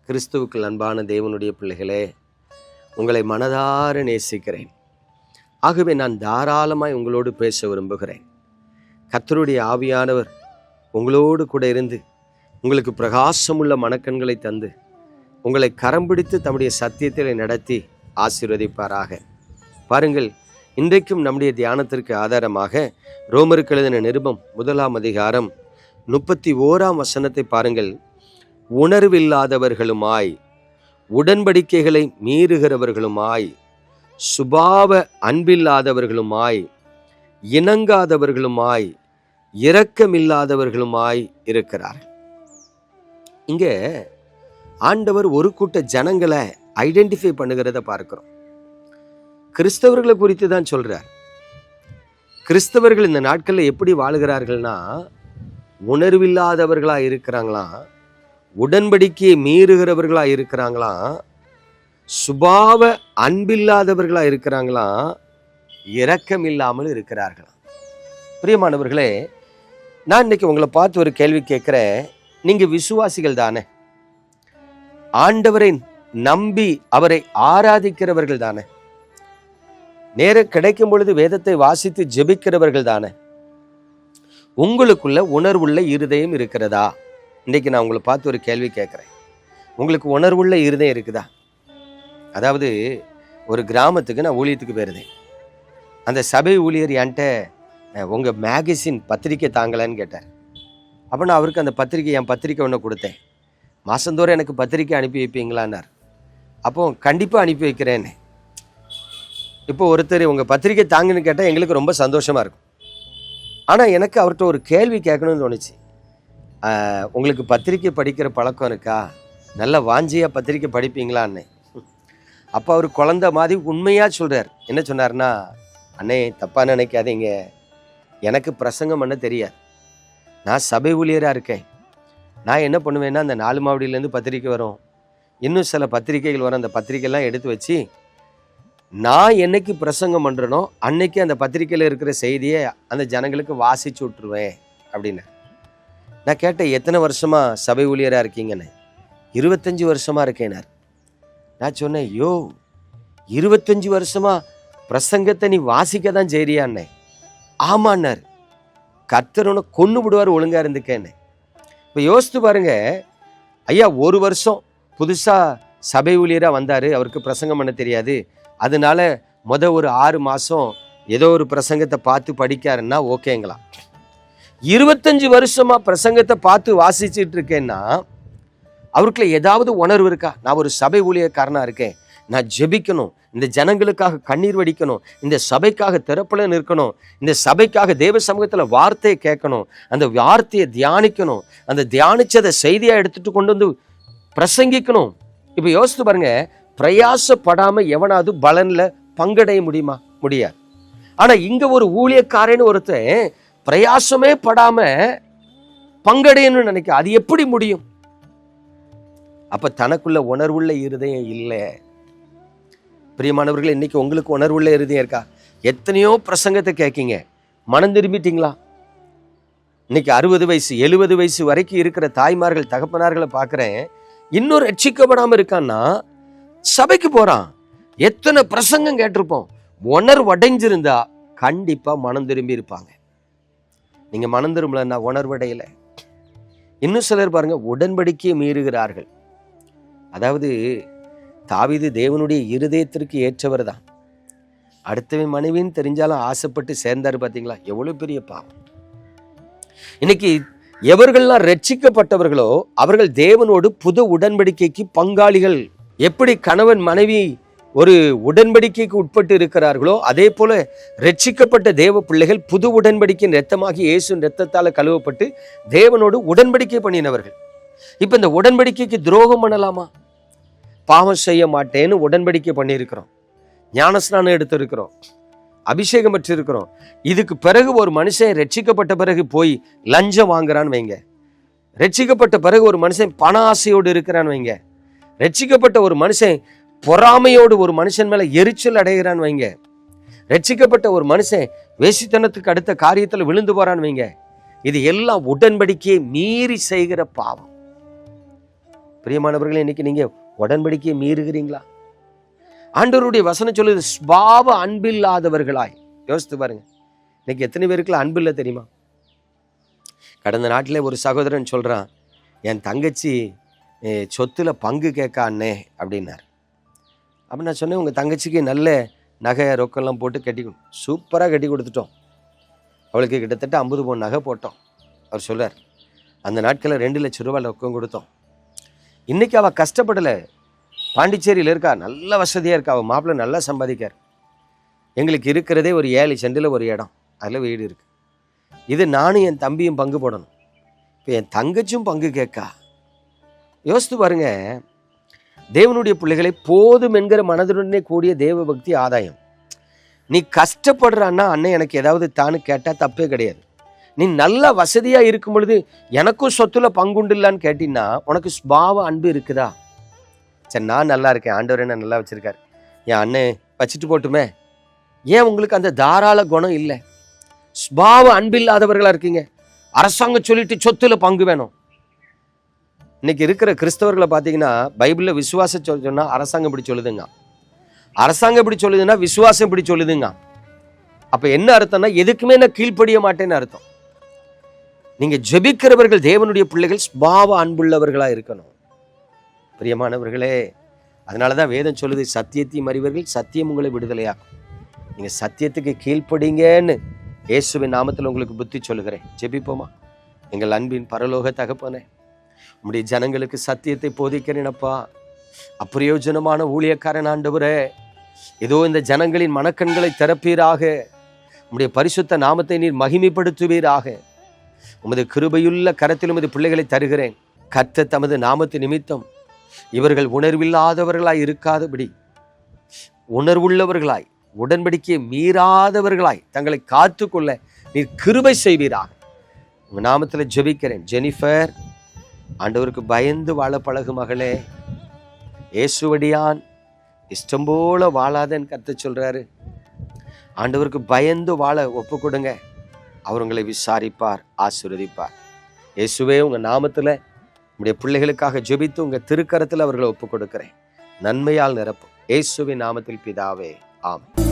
கிறிஸ்துவுக்குள் அன்பான தேவனுடைய பிள்ளைகளே, உங்களை மனதார நேசிக்கிறேன். ஆகவே நான் தாராளமாய் உங்களோடு பேச விரும்புகிறேன். கர்த்தருடைய ஆவியானவர் உங்களோடு கூட இருந்து உங்களுக்கு பிரகாசமுள்ள மனக்கண்களை தந்து உங்களை கரம் பிடித்து தம்முடைய சத்தியத்தில் நடத்தி ஆசீர்வதிப்பாராக. பாருங்கள், இன்றைக்கும் நம்முடைய தியானத்திற்கு ஆதாரமாக ரோமருக்கு எழுதின நிருபம் 1ஆம் அதிகாரம் 31ஆம் வசனத்தை பாருங்கள். உணர்வில்லாதவர்களுமாய், உடன்படிக்கைகளை மீறுகிறவர்களுமாய், சுபாவ அன்பில்லாதவர்களுமாய், இணங்காதவர்களுமாய், இரக்கமில்லாதவர்களுமாய் இருக்கிறார்கள். இங்க ஆண்டவர் ஒரு கூட்ட ஜனங்களை ஐடென்டிஃபை பண்ணுகிறத பார்க்கிறோம். கிறிஸ்தவர்களை குறித்து தான் சொல்றார். கிறிஸ்தவர்கள் இந்த நாட்களில் எப்படி வாழுகிறார்கள்னா, உணர்வில்லாதவர்களா இருக்கிறாங்களாம், உடன்படிக்கையை மீறுகிறவர்களா இருக்கிறாங்களாம், சுபாவ அன்பில்லாதவர்களா இருக்கிறாங்களாம், இரக்கம் இல்லாமல் இருக்கிறார்களாம். பிரியமானவர்களே, நான் இன்னைக்கு உங்களை பார்த்து ஒரு கேள்வி கேட்கிறேன். நீங்க விசுவாசிகள் தானே? ஆண்டவரை நம்பி அவரை ஆராதிக்கிறவர்கள் தானே? நேரம் கிடைக்கும் பொழுது வேதத்தை வாசித்து ஜெபிக்கிறவர்கள் தானே? உங்களுக்குள்ள உணர்வுள்ள இருதயம் இருக்கிறதா? இன்னைக்கு நான் உங்களை பார்த்து ஒரு கேள்வி கேட்குறேன். உங்களுக்கு உணர்வுள்ள இருதயம் இருக்குதா? அதாவது, ஒரு கிராமத்துக்கு நான் ஊழியத்துக்கு போயிருந்தேன். அந்த சபை ஊழியர் என்கிட்ட உங்கள் மேகசின் பத்திரிக்கை தாங்கலான்னு கேட்டார். அப்போ நான் அவருக்கு அந்த என் பத்திரிக்கை ஒன்று கொடுத்தேன். மாதந்தோறும் எனக்கு பத்திரிக்கை அனுப்பி வைப்பீங்களான்னார். அப்போ கண்டிப்பாக அனுப்பி வைக்கிறேன்னு. இப்போ ஒருத்தர் உங்கள் பத்திரிக்கை தாங்கன்னு கேட்டால் எங்களுக்கு ரொம்ப சந்தோஷமாக இருக்கும். ஆனால் எனக்கு அவர்கிட்ட ஒரு கேள்வி கேட்கணும்னு தோணுச்சு. உங்களுக்கு பத்திரிக்கை படிக்கிற பழக்கம் இருக்கா? நல்ல வாஞ்சியாக பத்திரிக்கை படிப்பீங்களான்னு. அப்போ அவர் குழந்தை மாதிரி உண்மையாக சொல்கிறார். என்ன சொன்னார்னா, அண்ணே தப்பாக நினைக்காதீங்க, எனக்கு பிரசங்கம் பண்ண தெரியாது. நான் சபை ஊழியராக இருக்கேன். நான் என்ன பண்ணுவேன்னா, அந்த 4 மாவடியிலேருந்து பத்திரிக்கை வரும், இன்னும் சில பத்திரிக்கைகள் வரும். அந்த பத்திரிக்கைலாம் எடுத்து வச்சு நான் என்னைக்கு பிரசங்கம் பண்ணுறனோ அன்னைக்கு அந்த பத்திரிக்கையில் இருக்கிற செய்தியை அந்த ஜனங்களுக்கு வாசிச்சு விட்டுருவேன் அப்படின்னு. நான் கேட்டேன், எத்தனை வருஷமாக சபை ஊழியராக இருக்கீங்கன்னு? 25 வருஷமாக இருக்கேனார். நான் சொன்னேன், 25 வருஷமாக பிரசங்கத்தை நீ வாசிக்க தான் செய்றியான்னே. ஆமான்னார். கர்த்தர் கொண்டு விடுவார், ஒழுங்காக இருந்துக்கேன்னு. இப்போ யோசித்து பாருங்க, ஐயா 1 வருஷம் புதுசாக சபை ஊழியராக வந்தார், அவருக்கு பிரசங்கம் பண்ண தெரியாது, அதனால ஒரு 6 மாதம் ஏதோ ஒரு பிரசங்கத்தை பார்த்து படிக்காருன்னா ஓகேங்களா? 25 வருஷமா பிரசங்கத்தை பார்த்து வாசிச்சுட்டு இருக்கேன்னா அவருக்குள்ள ஏதாவது உணர்வு இருக்கா? நான் ஒரு சபை ஊழியக்காரனா இருக்கேன், நான் ஜெபிக்கணும், இந்த ஜனங்களுக்காக கண்ணீர் வடிக்கணும், இந்த சபைக்காக திறப்பல நிற்கணும், இந்த சபைக்காக தேவ சமூகத்தில் வார்த்தையை கேட்கணும், அந்த வார்த்தையை தியானிக்கணும், அந்த தியானிச்சதை செய்தியாக எடுத்துட்டு கொண்டு வந்து பிரசங்கிக்கணும். இப்போ யோசித்து பாருங்க, பிரயாசப்படாம எவனாவது பலன்ல பங்கடைய முடியுமா? முடியாது. ஆனா இங்க ஒரு ஊழியக்காரன்னு ஒருத்தன் பிரயாசமே படாம பங்கடையன்னு நினைக்க, அது எப்படி முடியும்? அப்ப தனக்குள்ள உணர்வுள்ள இருதயம் இல்லை. பிரியமானவர்களே, இன்னைக்கு உங்களுக்கு உணர்வுள்ள இருதயம் இருக்கா? எத்தனையோ பிரசங்கத்தை கேட்கீங்க, மனம் திரும்பிட்டீங்களா? இன்னைக்கு 60 வயசு 70 வயசு வரைக்கும் இருக்கிற தாய்மார்கள் தகப்பனார்களை பார்க்குறேன், இன்னும் ரட்சிக்கப்படாம இருக்கான்னா சபைக்கு போறான். எத்தனை பிரசங்கம் கேட்டிருப்போம், உணர்வு அடைஞ்சிருந்தா கண்டிப்பா மனம் திரும்பி இருப்பாங்க. நீங்க மனம் திரும்பலன்னா உணர்வடையில. இன்னும் சிலர் பாருங்க, உடன்படிக்கையை மீறுகிறார்கள். அதாவது, தாவீது தேவனுடைய இருதயத்திற்கு ஏற்றவர் தான். அடுத்தவன் மனைவின்னு தெரிஞ்சாலும் ஆசைப்பட்டு சேர்ந்தாரு. பார்த்தீங்களா எவ்வளவு பெரிய பாவம். இன்னைக்கு எவர்கள்லாம் ரட்சிக்கப்பட்டவர்களோ அவர்கள் தேவனோடு புது உடன்படிக்கைக்கு பங்காளிகள். எப்படி கணவன் மனைவி ஒரு உடன்படிக்கைக்கு உட்பட்டு இருக்கிறார்களோ அதே போல ரட்சிக்கப்பட்ட தேவ பிள்ளைகள் புது உடன்படிக்கையின் இரத்தமாகி இயேசுவின் இரத்தத்தால கழுவப்பட்டு தேவனோடு உடன்படிக்கை பண்ணினவர்கள். இப்ப இந்த உடன்படிக்கைக்கு துரோகம் பண்ணலாமா? பாவம் செய்ய மாட்டேன்னு உடன்படிக்கை பண்ணியிருக்கிறோம், ஞானஸ்நானம் எடுத்திருக்கிறோம், அபிஷேகம் பெற்றிருக்கிறோம். இதுக்கு பிறகு ஒரு மனுஷன் ரட்சிக்கப்பட்ட பிறகு போய் லஞ்சம் வாங்குறான்னு வைங்க, ரட்சிக்கப்பட்ட பிறகு ஒரு மனுஷன் பண ஆசையோடு இருக்கிறான்னு வைங்க, ரட்சிக்கப்பட்ட ஒரு மனுஷன் பொறாமையோடு ஒரு மனுஷன் மேல எரிச்சல் அடைகிறான்னு வைங்க, ரட்சிக்கப்பட்ட ஒரு மனுஷன் வேசித்தனத்துக்கு அடுத்த காரியத்தில் விழுந்து போறான்னு வைங்க, இது எல்லாம் உடன்படிக்கையை மீறி செய்கிற பாவம். பிரியமானவர்களே, இன்னைக்கு நீங்க உடன்படிக்கையை மீறுகிறீங்களா? ஆண்டவருடைய வசனம் சொல்லுது, ஸ்பாவ அன்பில்லாதவர்களாய். யோசித்து பாருங்க, இன்னைக்கு எத்தனை பேருக்குள்ள அன்பு இல்லை தெரியுமா? கடந்த நாட்டில் ஒரு சகோதரன் சொல்றான், என் தங்கச்சி சொத்துல பங்கு கேட்க அண்ணே அப்படின்னார். அப்போ நான் சொன்னேன், உங்கள் தங்கச்சிக்கு நல்ல நகை ரொக்கெல்லாம் போட்டு சூப்பராக கட்டி கொடுத்துட்டோம். அவளுக்கு கிட்டத்தட்ட 50 பவுன் நகை போட்டோம். அவர் சொல்றார், அந்த நாட்களில் 2 லட்சம் ரூபாய் ரொக்கம் கொடுத்தோம். இன்னைக்கு அவள் கஷ்டப்படலை, பாண்டிச்சேரியில் இருக்கா, நல்ல வசதியாக இருக்கா, அவள் மாப்பிள்ளை நல்லா சம்பாதிக்கார். எங்களுக்கு இருக்கிறதே ஒரு 7 சென்டில் ஒரு இடம், அதில் வீடு இருக்குது. இது நானும் என் தம்பியும் பங்கு போடணும். இப்போ என் தங்கச்சும் பங்கு கேட்கா. யோசித்து பாருங்க, தேவனுடைய பிள்ளைகளை போதும் என்கிற மனதுடனே கூடிய தேவ பக்தி ஆதாயம். நீ கஷ்டப்படுறான்னா அண்ணன் எனக்கு ஏதாவது தானு கேட்டால் தப்பே கிடையாது. நீ நல்லா வசதியாக இருக்கும் பொழுது எனக்கும் சொத்துல பங்குண்டில்லான்னு கேட்டீங்கன்னா உனக்கு ஸ்பாவ அன்பு இருக்குதா? சரி, நான் நல்லா இருக்கேன், ஆண்டவர் என்ன நல்லா வச்சிருக்காரு, என் அண்ணன் வச்சுட்டு போட்டுமே. ஏன் உங்களுக்கு அந்த தாராள குணம் இல்லை? ஸ்பாவ அன்பில்லாதவர்களா இருக்கீங்க. அரசாங்கம் சொல்லிட்டு சொத்துல பங்கு வேணும். இன்னைக்கு இருக்கிற கிறிஸ்தவர்களை பார்த்தீங்கன்னா, பைபிளில் விசுவாசம் சொன்னா அரசாங்கம் இப்படி சொல்லுதுங்க, அரசாங்கம் இப்படி சொல்லுதுன்னா விசுவாசம் இப்படி சொல்லுதுங்க. அப்ப என்ன அர்த்தம்னா, எதுக்குமே நான் கீழ்ப்படிய மாட்டேன்னு அர்த்தம். நீங்க ஜெபிக்கிறவர்கள், தேவனுடைய பிள்ளைகள் ஸ்பாவ அன்புள்ளவர்களா இருக்கணும். பிரியமானவர்களே, அதனாலதான் வேதம் சொல்லுது, சத்தியத்தையும் அறிவர்கள் சத்தியம் உங்களை விடுதலையாகும். நீங்க சத்தியத்துக்கு கீழ்ப்படிங்கன்னு இயேசுவின் நாமத்தில் உங்களுக்கு புத்தி சொல்லுகிறேன். ஜெபிப்போமா? எங்கள் அன்பின் பரலோக தகப்பனே, உம்முடைய ஜனங்களுக்கு சத்தியத்தை போதிக்கிறேனப்பா. அப்பிரயோஜனமான ஊழியக்காரன் ஆண்டவரே, ஏதோ இந்த ஜனங்களின் மனக்கண்களை திறப்பீராக. உம்முடைய பரிசுத்த நாமத்தை நீர் மகிமைப்படுத்துவீராக. உமது கிருபையுள்ள கரத்தில் உமது பிள்ளைகளை தருகிறேன். கர்த்தர் தமது நாமத்து நிமித்தம் இவர்கள் உணர்வில்லாதவர்களாய் இருக்காதபடி உணர்வுள்ளவர்களாய், உடன்படிக்கையை மீறாதவர்களாய் தங்களை காத்துக்கொள்ள நீர் கிருபை செய்வீராக. உங்க நாமத்தில் ஜெபிக்கிறேன். ஜெனிஃபர், ஆண்டவருக்கு பயந்து வாழ பழகு மகளே. இயேசுவடியான் இஷ்டம் போல வாழாதன்னு கர்த்தர் சொல்றாரு. ஆண்டவருக்கு பயந்து வாழ ஒப்பு கொடுங்க. அவர் உங்களை விசாரிப்பார், ஆசீர்வதிப்பார். இயேசுவே, உங்க நாமத்துல உங்களுடைய பிள்ளைகளுக்காக ஜெபித்து உங்க திருக்கரத்தில் அவர்களை ஒப்பு கொடுக்கிறேன். நன்மையால் நிரப்பும். இயேசுவின் நாமத்தில் பிதாவே, ஆமென்.